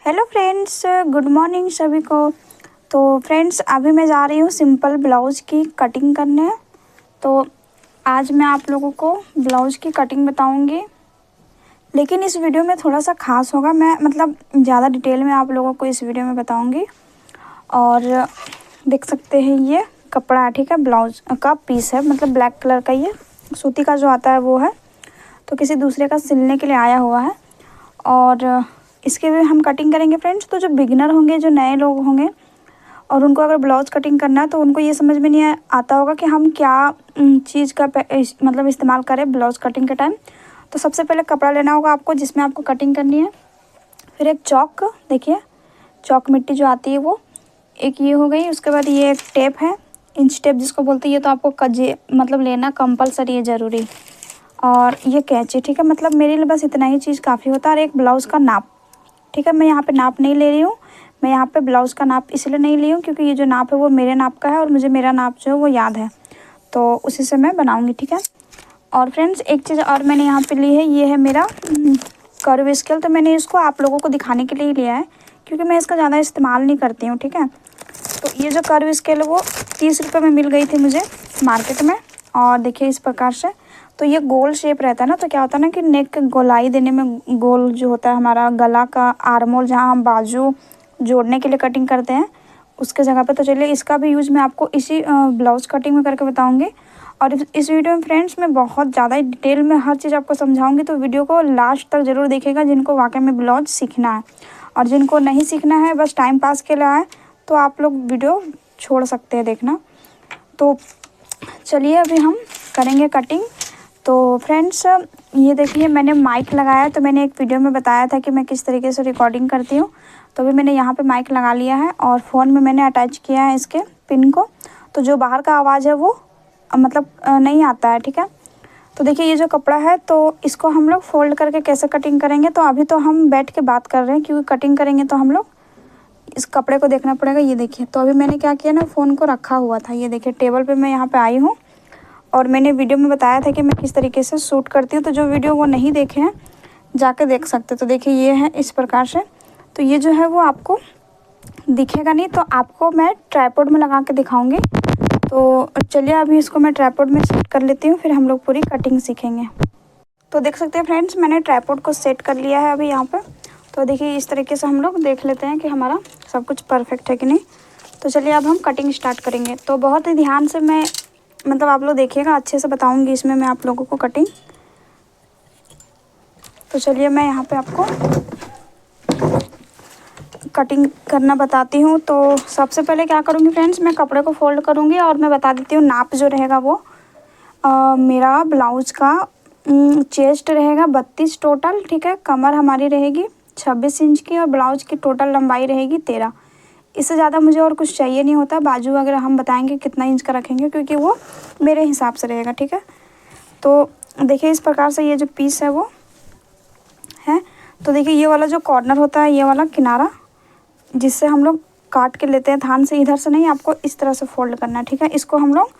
Hello friends, good morning सभी को। तो फ्रेंड्स, अभी मैं जा रही हूँ सिंपल ब्लाउज़ की कटिंग करने। तो आज मैं आप लोगों को ब्लाउज़ की कटिंग बताऊँगी, लेकिन इस वीडियो में थोड़ा सा ख़ास होगा। मैं ज़्यादा डिटेल में आप लोगों को इस वीडियो में बताऊँगी। और देख सकते हैं ये कपड़ा है, ठीक है, ब्लाउज़ का पीस है, ब्लैक कलर का। ये सूती का जो आता है वो है, तो किसी दूसरे का सिलने के लिए आया हुआ है। और इसके भी हम कटिंग करेंगे फ्रेंड्स। तो जो बिगिनर होंगे, जो नए लोग होंगे और उनको अगर ब्लाउज़ कटिंग करना है, तो उनको ये समझ में नहीं आता होगा कि हम क्या चीज़ का इस्तेमाल करें ब्लाउज़ कटिंग के टाइम। तो सबसे पहले कपड़ा लेना होगा आपको जिसमें आपको कटिंग करनी है। फिर एक चौक, देखिए चौक मिट्टी जो आती है वो एक ये हो गई। उसके बाद ये एक टेप है, इंच टेप जिसको बोलते हैं। ये तो आपको लेना कंपलसरी है, ज़रूरी। और ये कैंची, ठीक है, मेरे लिए बस इतना ही चीज़ काफ़ी होता है। और एक ब्लाउज़ का नाप, ठीक है। मैं यहाँ पे नाप नहीं ले रही हूँ। मैं यहाँ पे ब्लाउज़ का नाप इसलिए नहीं ली हूँ क्योंकि ये जो नाप है वो मेरे नाप का है और मुझे मेरा नाप जो है वो याद है, तो उसी से मैं बनाऊँगी, ठीक है। और फ्रेंड्स, एक चीज़ और मैंने यहाँ पे ली है, ये है मेरा कर्व स्केल। तो मैंने इसको आप लोगों को दिखाने के लिए ही लिया है क्योंकि मैं इसका ज़्यादा इस्तेमाल नहीं करती हूँ, ठीक है। तो ये जो कर्व स्केल है वो 30 रुपये में मिल गई थी मुझे मार्केट में। और देखिए इस प्रकार से, तो ये गोल शेप रहता है ना, तो क्या होता है ना कि नेक गोलाई देने में, गोल जो होता है हमारा गला का आर्मोल, जहाँ हम बाजू जोड़ने के लिए कटिंग करते हैं उसके जगह पे। तो चलिए इसका भी यूज़ मैं आपको इसी ब्लाउज़ कटिंग में करके बताऊंगी। और इस वीडियो में फ्रेंड्स मैं बहुत ज़्यादा डिटेल में हर चीज़ आपको समझाऊंगी, तो वीडियो को लास्ट तक ज़रूर देखिएगा जिनको वाकई में ब्लाउज सीखना है। और जिनको नहीं सीखना है, बस टाइम पास के लिए आए, तो आप लोग वीडियो छोड़ सकते हैं देखना। तो चलिए अभी हम करेंगे कटिंग। तो फ्रेंड्स, ये देखिए मैंने माइक लगाया है। तो मैंने एक वीडियो में बताया था कि मैं किस तरीके से रिकॉर्डिंग करती हूँ। तो अभी मैंने यहाँ पे माइक लगा लिया है और फ़ोन में मैंने अटैच किया है इसके पिन को। तो जो बाहर का आवाज़ है वो नहीं आता है, ठीक है। तो देखिए ये जो कपड़ा है, तो इसको हम लोग फोल्ड करके कैसे कटिंग करेंगे। तो अभी तो हम बैठ के बात कर रहे हैं क्योंकि कटिंग करेंगे तो हम लोग इस कपड़े को देखना पड़ेगा। ये देखिए, तो अभी मैंने क्या किया ना, फ़ोन को रखा हुआ था। ये देखिए टेबल पे मैं यहाँ पे आई हूँ और मैंने वीडियो में बताया था कि मैं किस तरीके से शूट करती हूँ। तो जो वीडियो वो नहीं देखे हैं जाके देख सकते। तो देखिए ये है इस प्रकार से। तो ये जो है वो आपको दिखेगा नहीं, तो आपको मैं ट्राइपॉड में लगा के दिखाऊंगी। तो चलिए अभी इसको मैं ट्राइपॉड में सेट कर लेती हूँ, फिर हम लोग पूरी कटिंग सीखेंगे। तो देख सकते हैं फ्रेंड्स, मैंने ट्राइपॉड को सेट कर लिया है अभी यहाँ पर। तो देखिए इस तरीके से हम लोग देख लेते हैं कि हमारा सब कुछ परफेक्ट है कि नहीं। तो चलिए अब हम कटिंग स्टार्ट करेंगे। तो बहुत ही ध्यान से मैं आप लोग देखिएगा, अच्छे से बताऊंगी इसमें मैं आप लोगों को कटिंग। तो चलिए मैं यहाँ पे आपको कटिंग करना बताती हूँ। तो सबसे पहले क्या करूँगी फ्रेंड्स, मैं कपड़े को फोल्ड करूँगी और मैं बता देती हूँ नाप जो रहेगा वो मेरा ब्लाउज़ का चेस्ट रहेगा 32 टोटल, ठीक है। कमर हमारी रहेगी 26 इंच की और ब्लाउज़ की टोटल लंबाई रहेगी 13। इससे ज़्यादा मुझे और कुछ चाहिए नहीं होता। बाजू वगैरह हम बताएंगे कितना इंच का रखेंगे क्योंकि वो मेरे हिसाब से रहेगा, ठीक है। तो देखिए इस प्रकार से ये जो पीस है वो है। तो देखिए ये वाला जो कॉर्नर होता है, ये वाला किनारा जिससे हम लोग काट के लेते हैं धान से, इधर से नहीं, आपको इस तरह से फोल्ड करना है, ठीक है। इसको हम लोग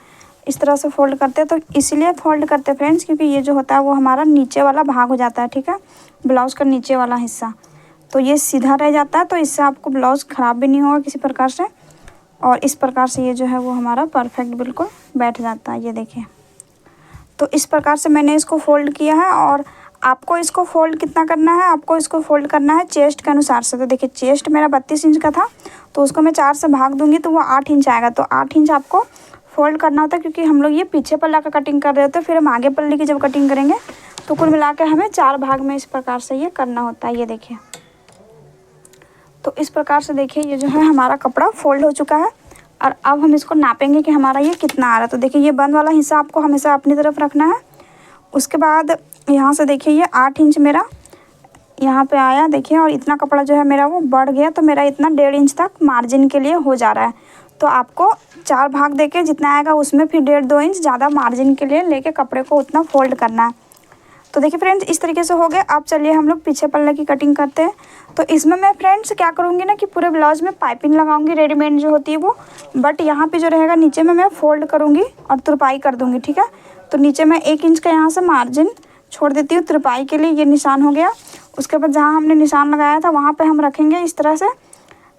इस तरह से फोल्ड करते हैं। तो इसलिए फोल्ड करते हैं फ्रेंड्स क्योंकि ये जो होता है वो हमारा नीचे वाला भाग हो जाता है, ठीक है, ब्लाउज़ का नीचे वाला हिस्सा। तो ये सीधा रह जाता है, तो इससे आपको ब्लाउज़ ख़राब भी नहीं होगा किसी प्रकार से। और इस प्रकार से ये जो है वो हमारा परफेक्ट बिल्कुल बैठ जाता है। ये देखिए, तो इस प्रकार से मैंने इसको फोल्ड किया है। और आपको इसको फोल्ड कितना करना है, आपको इसको फोल्ड करना है चेस्ट के अनुसार से। तो देखिए चेस्ट मेरा 32 इंच का था, तो उसको मैं 4 से भाग दूंगी तो वो 8 इंच आएगा। तो 8 इंच आपको फोल्ड करना होता है क्योंकि हम लोग ये पीछे पल्ला का कटिंग कर रहे होते हैं, फिर हम आगे पल्ले की जब कटिंग करेंगे तो कुल मिला के हमें 4 भाग में इस प्रकार से ये करना होता है। ये देखिए, तो इस प्रकार से देखिए ये जो है हमारा कपड़ा फोल्ड हो चुका है। और अब हम इसको नापेंगे कि हमारा ये कितना आ रहा है। तो देखिए ये बंद वाला हिस्सा आपको हमेशा अपनी तरफ रखना है। उसके बाद यहाँ से देखिए ये 8 इंच मेरा यहाँ पे आया, देखिए। और इतना कपड़ा जो है मेरा वो बढ़ गया, तो मेरा इतना 1.5 इंच तक मार्जिन के लिए हो जा रहा है। तो आपको 4 भाग देके जितना आएगा उसमें फिर 1.5-2 इंच ज़्यादा मार्जिन के लिए लेके कपड़े को उतना फोल्ड करना है। तो देखिए फ्रेंड्स इस तरीके से हो गए। अब चलिए हम लोग पीछे पल्ले की कटिंग करते हैं। तो इसमें मैं फ्रेंड्स क्या करूँगी ना कि पूरे ब्लाउज़ में पाइपिंग लगाऊंगी, रेडीमेड जो होती है वो। बट यहाँ पे जो रहेगा नीचे में मैं फोल्ड करूँगी और तुरपाई कर दूँगी, ठीक है। तो नीचे मैं 1 इंच का यहाँ से मार्जिन छोड़ देती हूँ तुरपाई के लिए, ये निशान हो गया। उसके बाद जहाँ हमने निशान लगाया था वहाँ पे हम रखेंगे इस तरह से।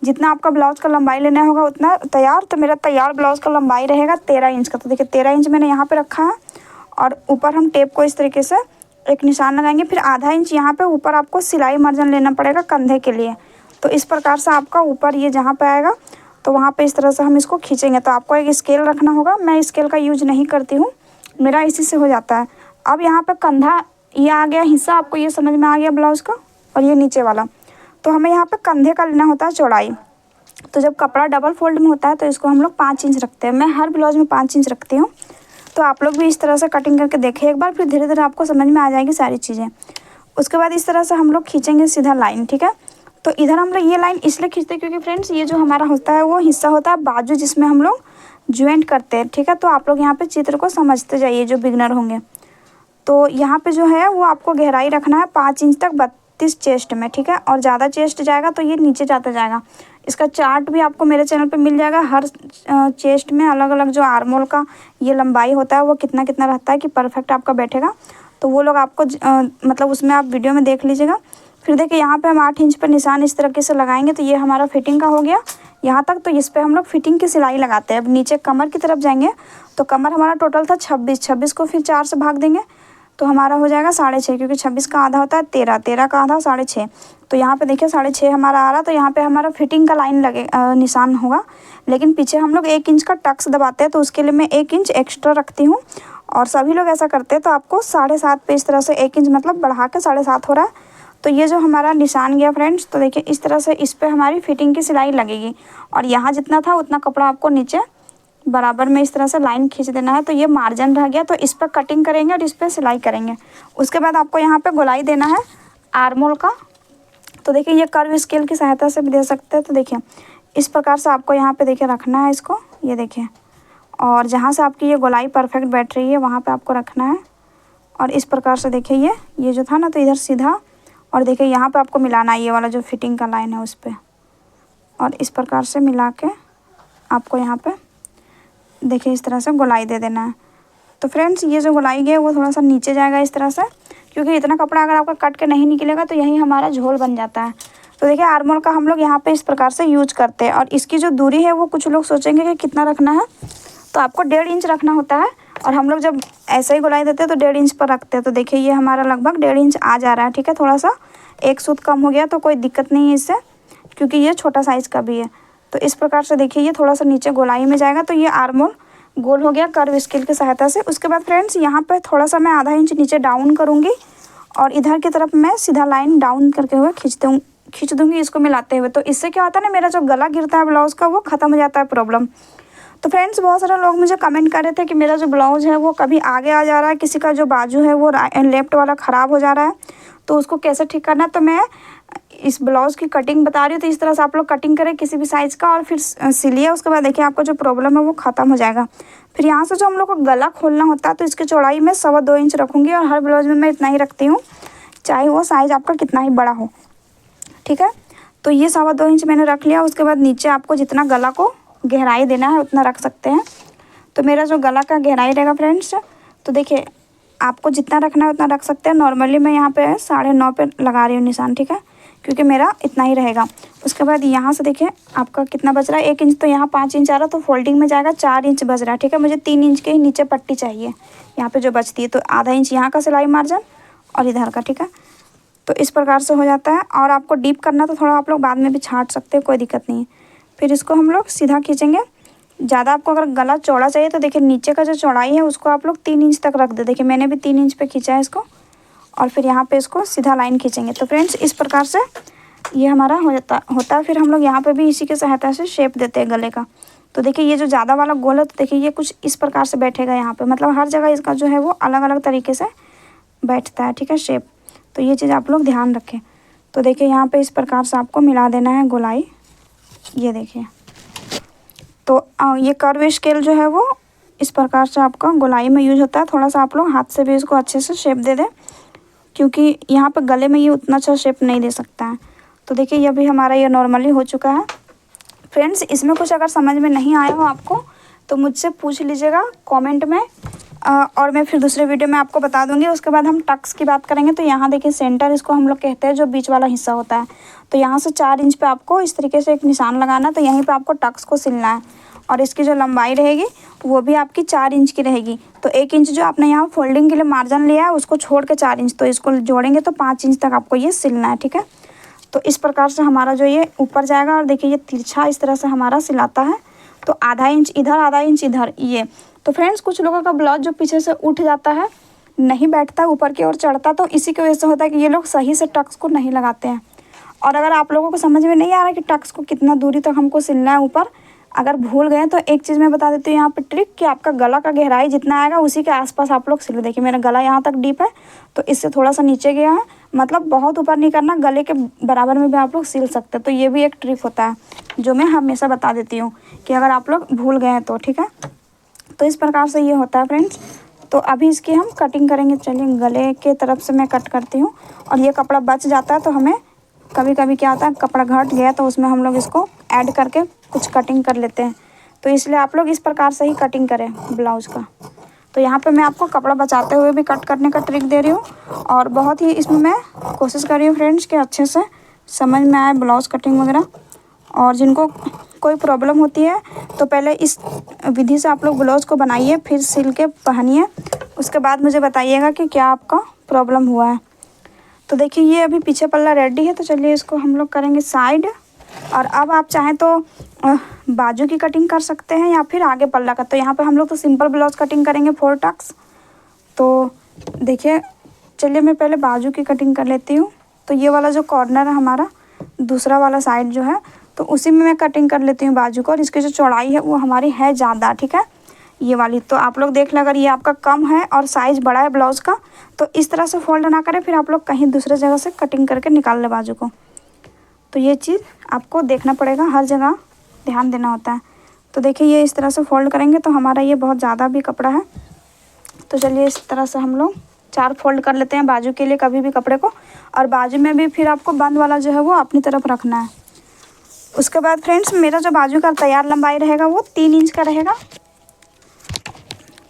जितना आपका ब्लाउज का लंबाई लेना होगा उतना तैयार। तो मेरा तैयार ब्लाउज का लंबाई रहेगा 13 इंच का। तो देखिए 13 इंच मैंने यहाँ पे रखा है और ऊपर हम टेप को इस तरीके से एक निशान लगाएंगे। फिर आधा इंच यहाँ पे ऊपर आपको सिलाई मार्जिन लेना पड़ेगा कंधे के लिए। तो इस प्रकार से आपका ऊपर ये जहाँ पे आएगा तो वहाँ पे इस तरह से हम इसको खींचेंगे। तो आपको एक स्केल रखना होगा, मैं स्केल का यूज नहीं करती हूँ, मेरा इसी से हो जाता है। अब यहाँ पे कंधा ये आ गया हिस्सा, आपको ये समझ में आ गया ब्लाउज का, और ये नीचे वाला। तो हमें यहाँ पे कंधे का लेना होता है चौड़ाई। तो जब कपड़ा डबल फोल्ड में होता है तो इसको हम लोग 5 इंच रखते हैं। मैं हर ब्लाउज में 5 इंच रखती हूँ। तो आप लोग भी इस तरह से कटिंग करके देखें एक बार, फिर धीरे धीरे आपको समझ में आ जाएगी सारी चीज़ें। उसके बाद इस तरह से हम लोग खींचेंगे सीधा लाइन, ठीक है। तो इधर हम लोग ये लाइन इसलिए खींचते हैं क्योंकि फ्रेंड्स ये जो हमारा होता है वो हिस्सा होता है बाजू, जिसमें हम लोग ज्वाइंट करते हैं, ठीक है। तो आप लोग यहाँ पे चित्र को समझते जाइए जो बिगनर होंगे। तो यहाँ पे जो है वो आपको गहराई रखना है 5 इंच तक 32 चेस्ट में, ठीक है। और ज़्यादा चेस्ट जाएगा तो ये नीचे जाता जाएगा। इसका चार्ट भी आपको मेरे चैनल पे मिल जाएगा। हर चेस्ट में अलग अलग जो आर्मोल का ये लंबाई होता है वो कितना कितना रहता है कि परफेक्ट आपका बैठेगा। तो वो लोग आपको मतलब उसमें आप वीडियो में देख लीजिएगा। फिर देखिए यहाँ पे हम 8 इंच पर निशान इस तरीके से लगाएंगे। तो ये हमारा फिटिंग का हो गया यहाँ तक। तो इस पर हम लोग फिटिंग की सिलाई लगाते हैं। अब नीचे कमर की तरफ जाएंगे तो कमर हमारा टोटल था 26 को फिर 4 से भाग देंगे तो हमारा हो जाएगा 6.5, क्योंकि 26 का आधा होता है 13, 13 का आधा 6.5। तो यहाँ पे देखिए 6.5 हमारा आ रहा। तो यहाँ पे हमारा फिटिंग का लाइन लगे निशान होगा। लेकिन पीछे हम लोग 1 इंच का टक्स दबाते हैं, तो उसके लिए मैं 1 इंच एक्स्ट्रा रखती हूँ। और सभी लोग ऐसा करते हैं। तो आपको 7.5 पे इस तरह से 1 इंच मतलब बढ़ा के 7.5 हो रहा है। तो ये जो हमारा निशान गया फ्रेंड्स, तो देखिए इस तरह से इस पर हमारी फिटिंग की सिलाई लगेगी। और यहाँ जितना था उतना कपड़ा आपको नीचे बराबर में इस तरह से लाइन खींच देना है। तो ये मार्जिन रह गया, तो इस पर कटिंग करेंगे और इस पर सिलाई करेंगे। उसके बाद आपको यहाँ पे गोलाई देना है आर्मोल का। तो देखिए ये कर्व स्केल की सहायता से भी दे सकते हैं। तो देखिए इस प्रकार से आपको यहाँ पे देखिए रखना है इसको, ये देखिए। और जहाँ से आपकी ये गोलाई परफेक्ट बैठ रही है वहाँ पर आपको रखना है। और इस प्रकार से देखिए ये जो था ना, तो इधर सीधा, और देखिए यहाँ पर आपको मिलाना है ये वाला जो फिटिंग का लाइन है उस पर। और इस प्रकार से मिला के आपको यहाँ पे देखिए इस तरह से गोलाई दे देना है। तो फ्रेंड्स ये जो गोलाई है वो थोड़ा सा नीचे जाएगा इस तरह से, क्योंकि इतना कपड़ा अगर आपका कट के नहीं निकलेगा तो यही हमारा झोल बन जाता है। तो देखिए आर्मोल का हम लोग यहाँ पे इस प्रकार से यूज करते हैं। और इसकी जो दूरी है वो कुछ लोग सोचेंगे कि कितना रखना है, तो आपको 1.5 इंच रखना होता है। और हम लोग जब ऐसे ही गोलाई देते हैं तो 1.5 इंच पर रखते हैं। तो देखिए ये हमारा लगभग 1.5 इंच आ जा रहा है, ठीक है। थोड़ा सा 1 सूत कम हो गया तो कोई दिक्कत नहीं है इससे, क्योंकि ये छोटा साइज़ का भी है। तो इस प्रकार से देखिए ये थोड़ा सा नीचे गोलाई में जाएगा। तो ये आर्मोल गोल हो गया कर्व स्केल की सहायता से। उसके बाद फ्रेंड्स यहाँ पे थोड़ा सा मैं आधा इंच नीचे डाउन करूँगी और इधर की तरफ मैं सीधा लाइन डाउन करके हुए खींच दूँगी इसको मिलाते हुए। तो इससे क्या होता है ना, मेरा जो गला गिरता है ब्लाउज़ का वो ख़त्म हो जाता है प्रॉब्लम। तो फ्रेंड्स बहुत सारे लोग मुझे कमेंट कर रहे थे कि मेरा जो ब्लाउज़ है वो कभी आगे आ जा रहा है, किसी का जो बाजू है वो लेफ्ट वाला ख़राब हो जा रहा है, तो उसको कैसे ठीक करना है। तो मैं इस ब्लाउज़ की कटिंग बता रही हूँ। तो इस तरह से आप लोग कटिंग करें किसी भी साइज़ का और फिर सिलिए। उसके बाद देखिए आपका जो प्रॉब्लम है वो ख़त्म हो जाएगा। फिर यहाँ से जो हम लोग को गला खोलना होता है तो इसकी चौड़ाई मैं 2.25 इंच रखूँगी। और हर ब्लाउज़ में मैं इतना ही रखती हूँ, चाहे वो साइज़ आपका कितना ही बड़ा हो, ठीक है। तो ये 2.25 इंच मैंने रख लिया। उसके बाद नीचे आपको जितना गला को गहराई देना है उतना रख सकते हैं। तो मेरा जो गला का गहराई रहेगा फ्रेंड्स, तो देखिए आपको जितना रखना है उतना रख सकते हैं। नॉर्मली मैं यहाँ पे 9.5 पे लगा रही हूँ निशान, ठीक है, क्योंकि मेरा इतना ही रहेगा। उसके बाद यहाँ से देखिए आपका कितना बच रहा है, 1 इंच। तो यहाँ 5 इंच आ रहा है तो फोल्डिंग में जाएगा 4 इंच बच रहा है, ठीक है। मुझे 3 इंच के ही नीचे पट्टी चाहिए यहाँ पे जो बचती है। तो आधा इंच यहाँ का सिलाई मार्जिन और इधर का, ठीक है। तो इस प्रकार से हो जाता है। और आपको डीप करना तो थोड़ा आप लोग बाद में भी छाट सकते हैं, कोई दिक्कत नहीं है। फिर इसको हम लोग सीधा खींचेंगे। ज़्यादा आपको अगर गला चौड़ा चाहिए तो देखिए नीचे का जो चौड़ाई है उसको आप लोग 3 इंच तक रख दे। देखिए मैंने भी 3 इंच पे खींचा है इसको, और फिर यहाँ पे इसको सीधा लाइन खींचेंगे। तो फ्रेंड्स इस प्रकार से ये हमारा होता है। फिर हम लोग यहाँ पे भी इसी की सहायता से शेप देते हैं गले का। तो देखिए ये जो ज़्यादा वाला गोल है, तो देखिए ये कुछ इस प्रकार से बैठेगा यहाँ पे, मतलब हर जगह इसका जो है वो अलग अलग तरीके से बैठता है, ठीक है, शेप। तो ये चीज़ आप लोग ध्यान रखें। तो देखिए यहाँ पे इस प्रकार से आपको मिला देना है गोलाई, ये देखिए। तो ये कर्व स्केल जो है वो इस प्रकार से आपका गोलाई में यूज होता है। थोड़ा सा आप लोग हाथ से भी इसको अच्छे से शेप दे दें, क्योंकि यहाँ पे गले में ये उतना अच्छा शेप नहीं दे सकता है। तो देखिए ये भी हमारा ये नॉर्मली हो चुका है। फ्रेंड्स इसमें कुछ अगर समझ में नहीं आया हो आपको तो मुझसे पूछ लीजिएगा कमेंट में, और मैं फिर दूसरे वीडियो में आपको बता दूंगी। उसके बाद हम टक्स की बात करेंगे। तो यहाँ देखिए सेंटर इसको हम लोग कहते हैं, जो बीच वाला हिस्सा होता है। तो यहाँ से 4 इंच पे आपको इस तरीके से एक निशान लगाना है। तो यहीं पे आपको टक्स को सिलना है और इसकी जो लंबाई रहेगी वो भी आपकी 4 इंच की रहेगी। तो 1 इंच जो आपने यहाँ फोल्डिंग के लिए मार्जिन लिया है उसको छोड़ के 4 इंच, तो इसको जोड़ेंगे तो 5 इंच तक आपको ये सिलना है, ठीक है। तो इस प्रकार से हमारा जो ये ऊपर जाएगा और देखिए ये तिरछा इस तरह से हमारा सिलाता है। तो आधा इंच इधर, आधा इंच इधर, ये। तो फ्रेंड्स कुछ लोगों का ब्लाउज जो पीछे से उठ जाता है, नहीं बैठता, ऊपर की ओर चढ़ता, तो इसी की वजह से होता है कि ये लोग सही से टक्स को नहीं लगाते हैं। और अगर आप लोगों को समझ में नहीं आ रहा कि टक्स को कितना दूरी तक हमको सिलना है ऊपर, अगर भूल गए तो एक चीज़ मैं बता देती हूँ यहाँ पे ट्रिक, कि आपका गला का गहराई जितना आएगा उसी के आसपास आप लोग सिलो। देखिए मेरा गला यहाँ तक डीप है, तो इससे थोड़ा सा नीचे गया है, मतलब बहुत ऊपर नहीं करना, गले के बराबर में भी आप लोग सिल सकते हैं। तो ये भी एक ट्रिक होता है जो मैं हमेशा बता देती हूँ, कि अगर आप लोग भूल गए तो, ठीक है। तो इस प्रकार से ये होता है फ्रेंड्स। तो अभी इसकी हम कटिंग करेंगे। चलिए गले के तरफ से मैं कट करती हूँ। और ये कपड़ा बच जाता है तो हमें कभी कभी क्या होता है, कपड़ा घट गया तो उसमें हम लोग इसको ऐड करके कुछ कटिंग कर लेते हैं। तो इसलिए आप लोग इस प्रकार से ही कटिंग करें ब्लाउज़ का। तो यहाँ पे मैं आपको कपड़ा बचाते हुए भी कट करने का ट्रिक दे रही हूँ, और बहुत ही इसमें मैं कोशिश कर रही हूँ फ्रेंड्स कि अच्छे से समझ में आए ब्लाउज़ कटिंग वगैरह। और जिनको कोई प्रॉब्लम होती है तो पहले इस विधि से आप लोग ब्लाउज़ को बनाइए, फिर सिल के पहनिए, उसके बाद मुझे बताइएगा कि क्या आपका प्रॉब्लम हुआ है। तो देखिए ये अभी पीछे पल्ला रेडी है। तो चलिए इसको हम लोग करेंगे साइड। और अब आप चाहें तो बाजू की कटिंग कर सकते हैं या फिर आगे पल्ला का। तो यहाँ पे हम लोग तो सिंपल ब्लाउज कटिंग करेंगे 4 टक्स। तो देखिए चलिए मैं पहले बाजू की कटिंग कर लेती हूँ। तो ये वाला जो कॉर्नर है हमारा, दूसरा वाला साइड जो है, तो उसी में मैं कटिंग कर लेती हूँ बाजू को। और इसकी जो चौड़ाई है वो हमारी है ज़्यादा, ठीक है, ये वाली। तो आप लोग देख लें, अगर ये आपका कम है और साइज़ बड़ा है ब्लाउज़ का, तो इस तरह से फोल्ड ना करें, फिर आप लोग कहीं दूसरे जगह से कटिंग करके निकाल लें बाजू को। तो ये चीज़ आपको देखना पड़ेगा, हर जगह ध्यान देना होता है। तो देखिए ये इस तरह से फोल्ड करेंगे तो हमारा ये बहुत ज़्यादा भी कपड़ा है। तो चलिए इस तरह से हम लोग 4 फोल्ड कर लेते हैं बाजू के लिए कभी भी कपड़े को। और बाजू में भी फिर आपको बंद वाला जो है वो अपनी तरफ रखना है। उसके बाद फ्रेंड्स मेरा जो बाजू का तैयार लंबाई रहेगा वो 3 इंच का रहेगा।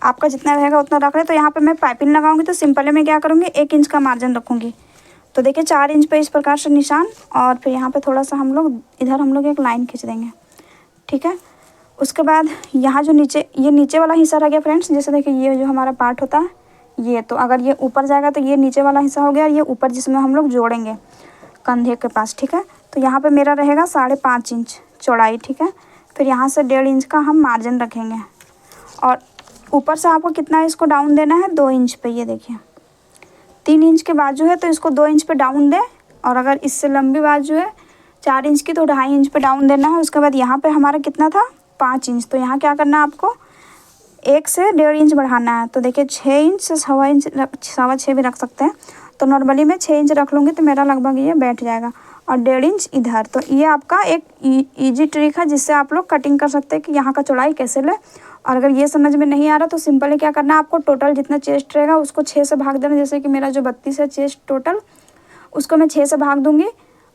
आपका जितना रहेगा उतना रख लें। तो यहाँ पे मैं पाइपिंग लगाऊंगी, तो सिंपल में क्या करूँगी, 1 इंच का मार्जिन रखूँगी। तो देखिए 4 इंच पे इस प्रकार से निशान, और फिर यहाँ पे थोड़ा सा हम लोग इधर हम लोग एक लाइन खींच देंगे, ठीक है। उसके बाद यहाँ जो ये नीचे वाला हिस्सा रह गया फ्रेंड्स, जैसे देखिए ये जो हमारा पार्ट होता है ये, तो अगर ये ऊपर जाएगा तो ये नीचे वाला हिस्सा हो गया, और ये ऊपर जिसमें हम लोग जोड़ेंगे कंधे के पास, ठीक है। तो यहाँ पे मेरा रहेगा 5.5 इंच चौड़ाई, ठीक है। फिर यहाँ से 1.5 इंच का हम मार्जिन रखेंगे। और ऊपर से आपको कितना इसको डाउन देना है, 2 इंच पे। ये देखिए 3 इंच के बाजू है तो इसको 2 इंच पे डाउन दें। और अगर इससे लंबी बाजू है 4 इंच की तो 2.5 इंच पे डाउन देना है। उसके बाद यहाँ पे हमारा कितना था, 5 इंच। तो यहाँ क्या करना है आपको, 1 से 1.5 इंच बढ़ाना है। तो देखिए 6 इंच से 1.25 इंच, 6.25 भी रख सकते हैं। तो नॉर्मली मैं 6 इंच रख लूँगी तो मेरा लगभग ये बैठ जाएगा। और 1.5 इंच इधर। तो ये आपका एक ईजी ट्रिक है जिससे आप लोग कटिंग कर सकते हैं कि यहाँ का चौड़ाई कैसे ले। और अगर ये समझ में नहीं आ रहा तो सिंपली क्या करना है, आपको टोटल जितना चेस्ट रहेगा उसको 6 से भाग देना। जैसे कि मेरा जो 32 है चेस्ट टोटल, उसको मैं 6 से भाग दूंगी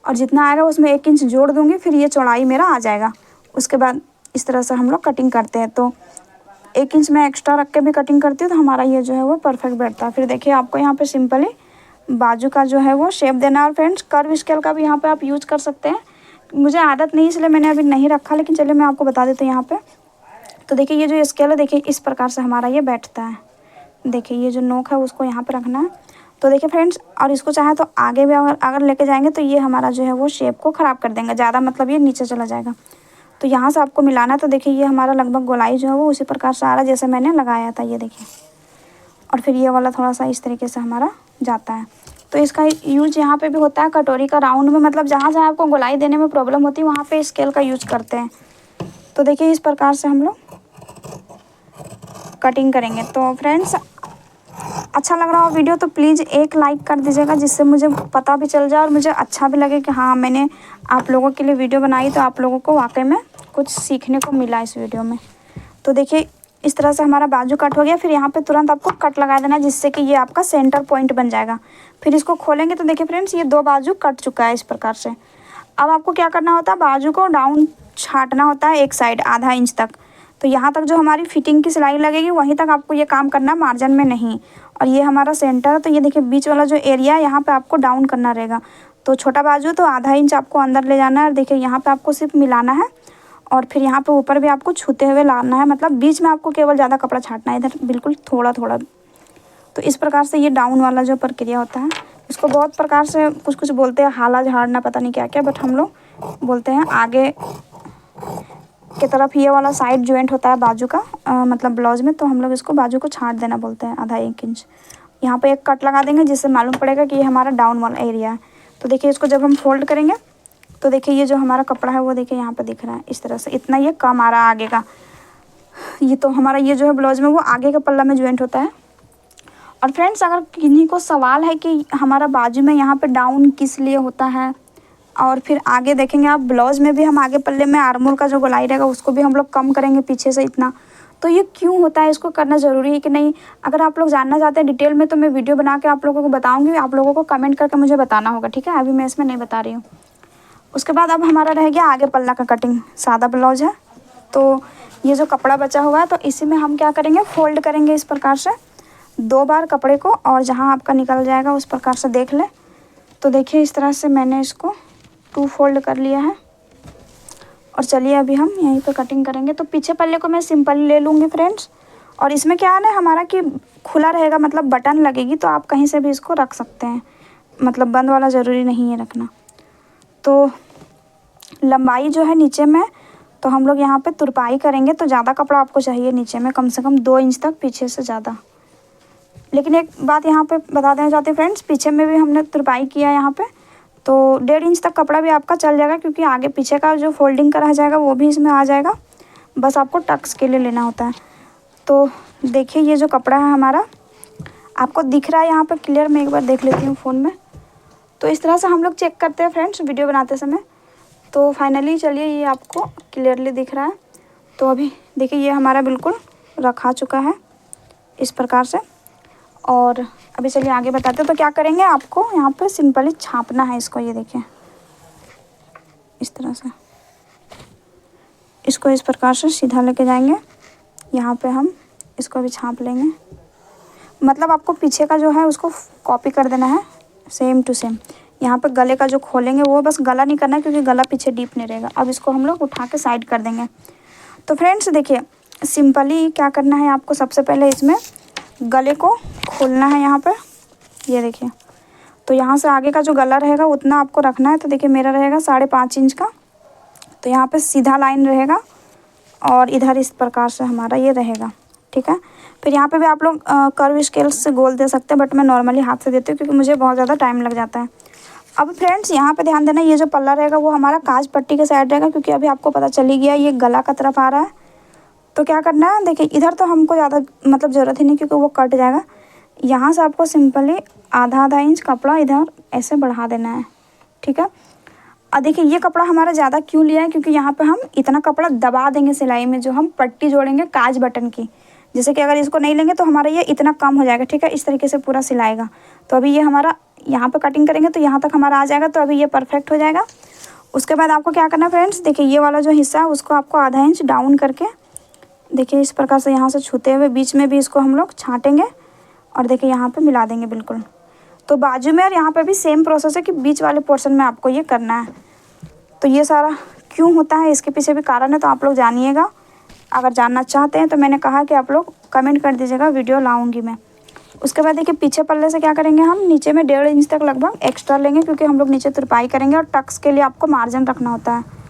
और जितना आएगा उसमें 1 इंच जोड़ दूंगी, फिर ये चौड़ाई मेरा आ जाएगा। उसके बाद इस तरह से हम लोग कटिंग करते हैं। तो 1 इंच मैं एक्स्ट्रा रख के भी कटिंग करती हूँ तो हमारा ये जो है वो परफेक्ट बैठता है। फिर देखिए आपको यहाँ पे सिंपली बाजू का जो है वो शेप देना है। और फ्रेंड्स कर्व स्केल का भी यहाँ पे आप यूज़ कर सकते हैं। मुझे आदत नहीं इसलिए मैंने अभी नहीं रखा, लेकिन चलिए मैं आपको बता देती हूँ यहाँ पे। तो देखिए ये जो स्केल है, देखिए इस प्रकार से हमारा ये बैठता है। देखिए ये जो नोक है उसको यहाँ पे रखना है। तो देखिए फ्रेंड्स, और इसको चाहे तो आगे भी अगर लेके जाएंगे तो ये हमारा जो है वो शेप को ख़राब कर देंगे ज़्यादा, मतलब ये नीचे चला जाएगा। तो यहाँ से आपको मिलाना है। तो देखिए ये हमारा लगभग गोलाई जो है वो उसी प्रकार से आ रहा है जैसे मैंने लगाया था, ये देखिए। और फिर ये वाला थोड़ा सा इस तरीके से हमारा जाता है। तो इसका यूज यहाँ पे भी होता है कटोरी का राउंड में, मतलब जहाँ जहाँ आपको गोलाई देने में प्रॉब्लम होती है वहाँ पे स्केल का यूज करते हैं। तो देखिए इस प्रकार से हम लोग कटिंग करेंगे। तो फ्रेंड्स अच्छा लग रहा हो वीडियो तो प्लीज़ एक लाइक कर दीजिएगा, जिससे मुझे पता भी चल जाए और मुझे अच्छा भी लगे कि हाँ मैंने आप लोगों के लिए वीडियो बनाई तो आप लोगों को वाकई में कुछ सीखने को मिला इस वीडियो में। तो देखिए इस तरह से हमारा बाजू कट हो गया। फिर यहाँ पे तुरंत आपको कट लगा देना जिससे कि ये आपका सेंटर पॉइंट बन जाएगा। फिर इसको खोलेंगे तो देखिए फ्रेंड्स ये 2 बाजू कट चुका है इस प्रकार से। अब आपको क्या करना होता है, बाजू को डाउन छाटना होता है एक साइड आधा इंच तक। तो यहाँ तक जो हमारी फिटिंग की सिलाई लगेगी वहीं तक आपको ये काम करना, मार्जिन में नहीं। और ये हमारा सेंटर है, तो ये देखिए बीच वाला जो एरिया है यहाँ पे आपको डाउन करना रहेगा। तो छोटा बाजू तो आधा इंच आपको अंदर ले जाना है, और देखिए यहाँ पे आपको सिर्फ मिलाना है, और फिर यहाँ पे ऊपर भी आपको छूते हुए लाना है, मतलब बीच में आपको केवल ज़्यादा कपड़ा छाटना है, इधर बिल्कुल थोड़ा थोड़ा। तो इस प्रकार से ये डाउन वाला जो प्रक्रिया होता है, इसको बहुत प्रकार से कुछ कुछ बोलते हैं, हाला झाड़ना, पता नहीं क्या क्या, बट हम लोग बोलते हैं आगे की तरफ ये वाला साइड जॉइंट होता है बाजू का, मतलब ब्लाउज़ में, तो हम लोग इसको बाजू को छाट देना बोलते हैं, आधा 1 इंच। यहाँ पे एक कट लगा देंगे जिससे मालूम पड़ेगा कि ये हमारा डाउन वाला एरिया है। तो देखिए इसको जब हम फोल्ड करेंगे तो देखिए ये जो हमारा कपड़ा है वो देखिए यहाँ पे दिख रहा है इस तरह से, इतना ये कम आ रहा है आगे का। ये तो हमारा ये जो है ब्लाउज में वो आगे के पल्ला में ज्वाइंट होता है। और फ्रेंड्स, अगर किन्हीं को सवाल है कि हमारा बाजू में यहाँ पे डाउन किस लिए होता है, और फिर आगे देखेंगे आप ब्लाउज में भी हम आगे पल्ले में आर्मोल का जो गोलाई रहेगा उसको भी हम लोग कम करेंगे पीछे से इतना, तो ये क्यों होता है, इसको करना ज़रूरी है कि नहीं, अगर आप लोग जानना चाहते हैं डिटेल में तो मैं वीडियो बना के आप लोगों को बताऊँगी, आप लोगों को कमेंट करके मुझे बताना होगा, ठीक है। अभी मैं इसमें नहीं बता रही हूँ। उसके बाद अब हमारा रह गया आगे पल्ला का कटिंग। सादा ब्लाउज है तो ये जो कपड़ा बचा हुआ है तो इसी में हम क्या करेंगे, फोल्ड करेंगे इस प्रकार से 2 बार कपड़े को, और जहाँ आपका निकल जाएगा उस प्रकार से देख ले। तो देखिए इस तरह से मैंने इसको 2 फोल्ड कर लिया है। और चलिए अभी हम यहीं पे कटिंग करेंगे। तो पीछे पल्ले को मैं सिंपल ले लूँगी फ्रेंड्स, और इसमें क्या है ना हमारा कि खुला रहेगा, मतलब बटन लगेगी, तो आप कहीं से भी इसको रख सकते हैं, मतलब बंद वाला ज़रूरी नहीं है रखना। तो लंबाई जो है नीचे में, तो हम लोग यहाँ पे तुरपाई करेंगे, तो ज़्यादा कपड़ा आपको चाहिए नीचे में, कम से कम 2 इंच तक पीछे से ज़्यादा। लेकिन एक बात यहाँ पे बता देना चाहती हूँ फ्रेंड्स, पीछे में भी हमने तुरपाई किया यहाँ पे, तो 1.5 इंच तक कपड़ा भी आपका चल जाएगा, क्योंकि आगे पीछे का जो फोल्डिंग का रह जाएगा वो भी इसमें आ जाएगा, बस आपको टक्स के लिए लेना होता है। तो देखिए ये जो कपड़ा है हमारा आपको दिख रहा है यहाँ पर क्लियर, मैं एक बार देख लेती हूँ फ़ोन में। तो इस तरह से हम लोग चेक करते हैं फ्रेंड्स वीडियो बनाते समय। तो फाइनली चलिए ये आपको क्लियरली दिख रहा है। तो अभी देखिए ये हमारा बिल्कुल रखा चुका है इस प्रकार से। और अभी चलिए आगे बताते हैं। तो क्या करेंगे, आपको यहाँ पे सिंपली छापना है इसको, ये देखिए इस तरह से, इसको इस प्रकार से सीधा लेके जाएंगे, यहाँ पे हम इसको भी छाप लेंगे। मतलब आपको पीछे का जो है उसको कॉपी कर देना है सेम टू सेम। यहाँ पे गले का जो खोलेंगे वो बस गला नहीं करना है, क्योंकि गला पीछे डीप नहीं रहेगा। अब इसको हम लोग उठा के साइड कर देंगे। तो फ्रेंड्स देखिए सिंपली क्या करना है आपको, सबसे पहले इसमें गले को खोलना है यहाँ पर, ये देखिए। तो यहाँ से आगे का जो गला रहेगा उतना आपको रखना है। तो देखिए मेरा रहेगा 5.5 इंच का, तो यहाँ पे सीधा लाइन रहेगा, और इधर इस प्रकार से हमारा ये रहेगा, ठीक है। फिर यहाँ पे भी आप लोग कर्व स्केल से गोल दे सकते हैं, बट मैं नॉर्मली हाथ से देती हूँ क्योंकि मुझे बहुत ज़्यादा टाइम लग जाता है। अब फ्रेंड्स यहाँ पे ध्यान देना, ये जो पल्ला रहेगा वो हमारा काज पट्टी के साइड रहेगा, क्योंकि अभी आपको पता चल ही गया ये गला का तरफ आ रहा है। तो क्या करना है, देखिए इधर तो हमको ज़्यादा मतलब ज़रूरत ही नहीं, क्योंकि वो कट जाएगा। यहाँ से आपको सिंपली आधा इंच कपड़ा इधर ऐसे बढ़ा देना है, ठीक है। और देखिए ये कपड़ा हमारा ज़्यादा क्यों लिया है, क्योंकि यहाँ पे हम इतना कपड़ा दबा देंगे सिलाई में, जो हम पट्टी जोड़ेंगे काज बटन की, जैसे कि अगर इसको नहीं लेंगे तो हमारा ये इतना कम हो जाएगा, ठीक है। इस तरीके से पूरा सिलाएगा। तो अभी ये हमारा यहाँ पे कटिंग करेंगे तो यहाँ तक हमारा आ जाएगा, तो अभी ये परफेक्ट हो जाएगा। उसके बाद आपको क्या करना है फ्रेंड्स, देखिए ये वाला जो हिस्सा है उसको आपको आधा इंच डाउन करके, देखिए इस प्रकार से यहाँ से छूते हुए बीच में भी इसको हम लोग छाटेंगे, और देखिए यहाँ पे मिला देंगे बिल्कुल। तो बाजू में और यहाँ पे भी सेम प्रोसेस है कि बीच वाले पोर्शन में आपको ये करना है। तो ये सारा क्यों होता है, इसके पीछे भी कारण है, तो आप लोग जानिएगा। अगर जानना चाहते हैं तो मैंने कहा कि आप लोग कमेंट कर दीजिएगा, वीडियो लाऊंगी मैं। उसके बाद देखिए पीछे पल्ले से क्या करेंगे, हम नीचे में 1.5 इंच तक लगभग एक्स्ट्रा लेंगे, क्योंकि हम लोग नीचे तुरपाई करेंगे और टक्स के लिए आपको मार्जिन रखना होता है।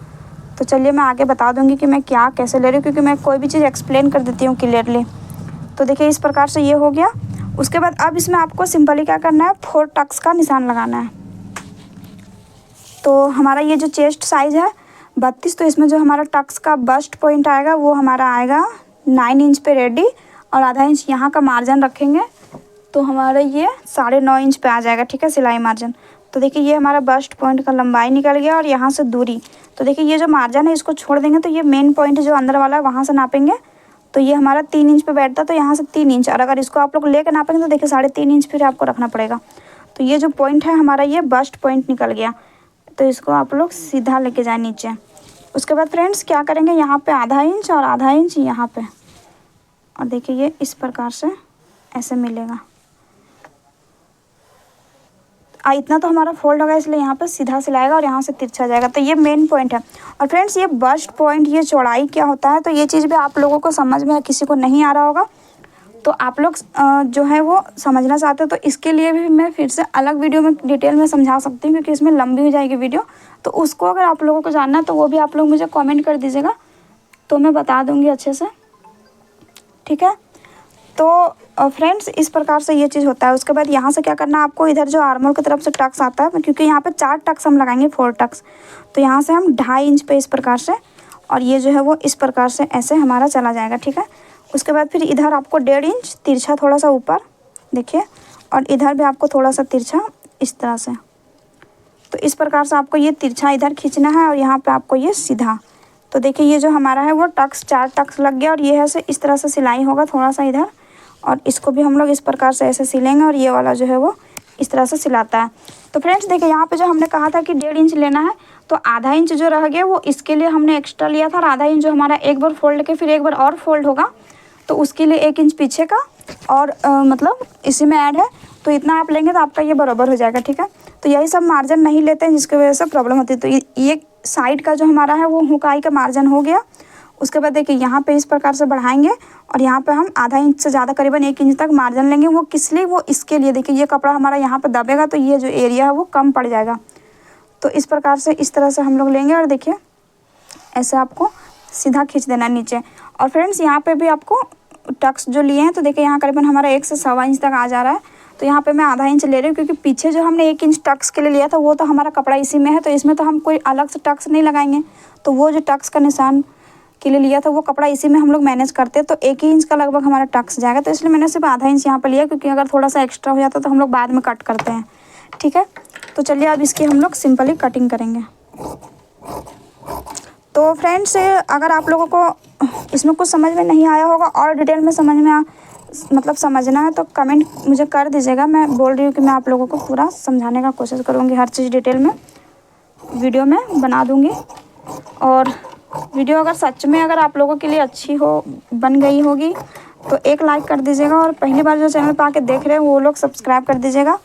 तो चलिए मैं आगे बता दूंगी कि मैं क्या कैसे ले रही हूँ, क्योंकि मैं कोई भी चीज़ एक्सप्लेन कर देती हूँ क्लियरली। तो देखिए इस प्रकार से ये हो गया। उसके बाद अब इसमें आपको सिंपली क्या करना है, 4 टक्स का निशान लगाना है। तो हमारा ये जो चेस्ट साइज़ है 32, तो इसमें जो हमारा टक्स का बस्ट पॉइंट आएगा वो हमारा आएगा 9 इंच पे रेडी, और आधा इंच यहाँ का मार्जिन रखेंगे, तो हमारा ये 9.5 इंच पे आ जाएगा, ठीक है, सिलाई मार्जिन। तो देखिए ये हमारा बस्ट पॉइंट का लंबाई निकल गया, और यहाँ से दूरी। तो देखिए ये जो मार्जिन है इसको छोड़ देंगे, तो ये मेन पॉइंट जो अंदर वाला है वहाँ से नापेंगे, तो ये हमारा 3 इंच पे बैठता है, तो यहाँ से 3 इंच। और अगर इसको आप लोग लेकर नापेंगे तो देखिए 3.5 इंच फिर आपको रखना पड़ेगा। तो ये जो पॉइंट है हमारा ये बस्ट पॉइंट निकल गया। तो इसको आप लोग सीधा लेके जाए नीचे, उसके बाद फ्रेंड्स क्या करेंगे, यहाँ पे आधा इंच और आधा इंच यहाँ पे, और देखिए ये इस प्रकार से ऐसे मिलेगा। इतना तो हमारा फोल्ड होगा, इसलिए यहाँ पे सीधा सिलाएगा और यहाँ से तिरछा जाएगा। तो ये मेन पॉइंट है। और फ्रेंड्स ये बस्ट पॉइंट, ये चौड़ाई क्या होता है, तो ये चीज़ भी आप लोगों को समझ में, किसी को नहीं आ रहा होगा तो आप लोग जो है वो समझना चाहते हो तो इसके लिए भी मैं फिर से अलग वीडियो में डिटेल में समझा सकती हूँ, क्योंकि इसमें लंबी हो जाएगी वीडियो। तो उसको अगर आप लोगों को जानना है तो वो भी आप लोग मुझे कमेंट कर दीजिएगा, तो मैं बता दूँगी अच्छे से, ठीक है। तो फ्रेंड्स इस प्रकार से ये चीज़ होता है। उसके बाद यहाँ से क्या करना है आपको, इधर जो आर्मोल की तरफ से टक्स आता है, क्योंकि यहाँ पे 4 टक्स हम लगाएंगे, 4 टक्स, तो यहाँ से हम 2.5 इंच पे इस प्रकार से, और ये जो है वो इस प्रकार से ऐसे हमारा चला जाएगा, ठीक है। उसके बाद फिर इधर आपको 1.5 इंच तिरछा थोड़ा सा ऊपर देखिए, और इधर भी आपको थोड़ा सा तिरछा इस तरह से। तो इस प्रकार से आपको ये तिरछा इधर खींचना है और यहाँ पे आपको ये सीधा। तो देखिए ये जो हमारा है वो टक्स 4 टक्स लग गया, और ये है से इस तरह से सिलाई होगा थोड़ा सा इधर, और इसको भी हम लोग इस प्रकार से ऐसे सिलेंगे, और ये वाला जो है वो इस तरह से सिलाता है। तो फ्रेंड्स देखिए यहाँ पे जो हमने कहा था कि 1.5 इंच लेना है, तो आधा इंच जो रह गया वो इसके लिए हमने एक्स्ट्रा लिया था, और आधा इंच जो हमारा एक बार फोल्ड के फिर एक बार और फोल्ड होगा, तो उसके लिए 1 इंच पीछे का और मतलब इसी में ऐड है, तो इतना आप लेंगे तो आपका ये बराबर हो जाएगा, ठीक है। तो यही सब मार्जिन नहीं लेते हैं जिसकी वजह से प्रॉब्लम होती है। तो ये साइड का जो हमारा है वो हुकाई का मार्जिन हो गया। उसके बाद देखिए यहाँ पे इस प्रकार से बढ़ाएंगे, और यहाँ पे हम आधा इंच से ज़्यादा करीबन 1 इंच तक मार्जिन लेंगे। वो किस लिए, वो इसके लिए, देखिए ये कपड़ा हमारा यहाँ पे दबेगा तो ये जो एरिया है वो कम पड़ जाएगा। तो इस प्रकार से इस तरह से हम लोग लेंगे, और देखिए ऐसे आपको सीधा खींच देना नीचे। और फ्रेंड्स यहाँ पे भी आपको टक्स जो लिए हैं, तो देखिए यहाँ करीबन हमारा 1 से 1.25 इंच तक आ जा रहा है। तो यहाँ पे मैं आधा इंच ले रही हूँ, क्योंकि पीछे जो हमने 1 इंच टक्स के लिए लिया था वो तो हमारा कपड़ा इसी में है, तो इसमें तो हम कोई अलग से टक्स नहीं लगाएंगे। तो वो जो टक्स का निशान के लिए लिया था वो कपड़ा इसी में हम लोग मैनेज करते हैं, तो 1 ही इंच का लगभग हमारा टक्स जाएगा। तो इसलिए मैंने सिर्फ आधा इंच यहाँ पर लिया, क्योंकि अगर थोड़ा सा एक्स्ट्रा हो जाता तो हम लोग बाद में कट करते हैं, ठीक है। तो चलिए अब इसकी हम लोग सिंपली कटिंग करेंगे। तो फ्रेंड्स अगर आप लोगों को इसमें कुछ समझ में नहीं आया होगा और डिटेल में मतलब समझना है तो कमेंट मुझे कर दीजिएगा। मैं बोल रही हूँ कि मैं आप लोगों को पूरा समझाने का कोशिश करूँगी, हर चीज़ डिटेल में वीडियो में बना दूँगी। और वीडियो अगर सच में अगर आप लोगों के लिए अच्छी बन गई होगी तो एक लाइक कर दीजिएगा, और पहली बार जो चैनल पर आके देख रहे हैं वो लोग सब्सक्राइब कर दीजिएगा।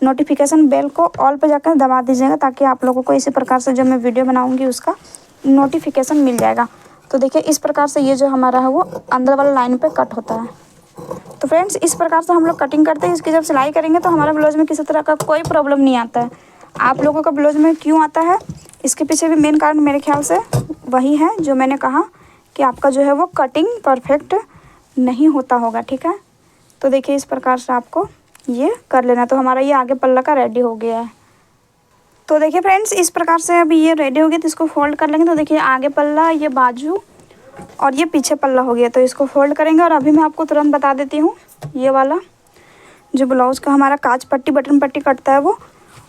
नोटिफिकेशन बेल को ऑल पे जाकर दबा दीजिएगा, ताकि आप लोगों को इसी प्रकार से जो मैं वीडियो बनाऊँगी उसका नोटिफिकेशन मिल जाएगा। तो देखिए इस प्रकार से ये जो हमारा है वो अंदर वाला लाइन पे कट होता है। तो फ्रेंड्स इस प्रकार से हम लोग कटिंग करते हैं। इसकी जब सिलाई करेंगे तो हमारा ब्लाउज में किसी तरह का कोई प्रॉब्लम नहीं आता है। आप लोगों का ब्लाउज में क्यों आता है, इसके पीछे भी मेन कारण मेरे ख्याल से वही है जो मैंने कहा कि आपका जो है वो कटिंग परफेक्ट नहीं होता होगा, ठीक है। तो देखिए इस प्रकार से आपको ये कर लेना। तो हमारा ये आगे पल्ला का रेडी हो गया है। तो देखिए फ्रेंड्स इस प्रकार से अभी ये रेडी हो गया, तो इसको फोल्ड कर लेंगे। तो देखिए आगे पल्ला, ये बाजू और ये पीछे पल्ला हो गया, तो इसको फोल्ड करेंगे। और अभी मैं आपको तुरंत बता देती हूँ ये वाला जो ब्लाउज़ का हमारा काज पट्टी बटन पट्टी कटता है वो।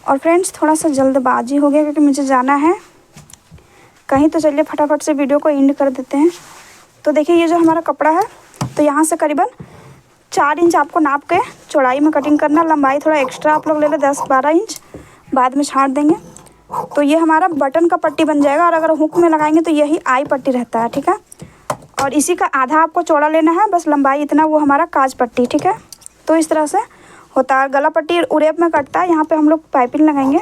और फ्रेंड्स थोड़ा सा जल्दबाजी हो गया क्योंकि मुझे जाना है कहीं, तो चलिए फटाफट से वीडियो को एंड कर देते हैं। तो देखिए ये जो हमारा कपड़ा है, तो यहाँ से करीबन 4 इंच आपको नाप के चौड़ाई में कटिंग करना। लंबाई थोड़ा एक्स्ट्रा आप लोग ले लें, 10-12 इंच, बाद में छांट देंगे। तो ये हमारा बटन का पट्टी बन जाएगा, और अगर हुक में लगाएंगे तो यही आई पट्टी रहता है, ठीक है। और इसी का आधा आपको चौड़ा लेना है, बस लंबाई इतना, वो हमारा काज पट्टी, ठीक है। तो इस तरह से होता है। गला पट्टी उरेप में कटता है, यहाँ पे हम लोग पाइपिंग लगाएंगे।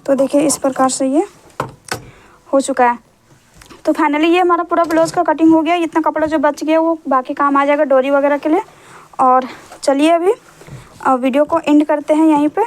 तो देखिए इस प्रकार से ये हो चुका है। तो फाइनली ये हमारा पूरा ब्लाउज का कटिंग हो गया। इतना कपड़ा जो बच गया वो बाकी काम आ जाएगा डोरी वगैरह के लिए। और चलिए अभी वीडियो को एंड करते हैं यहीं पे।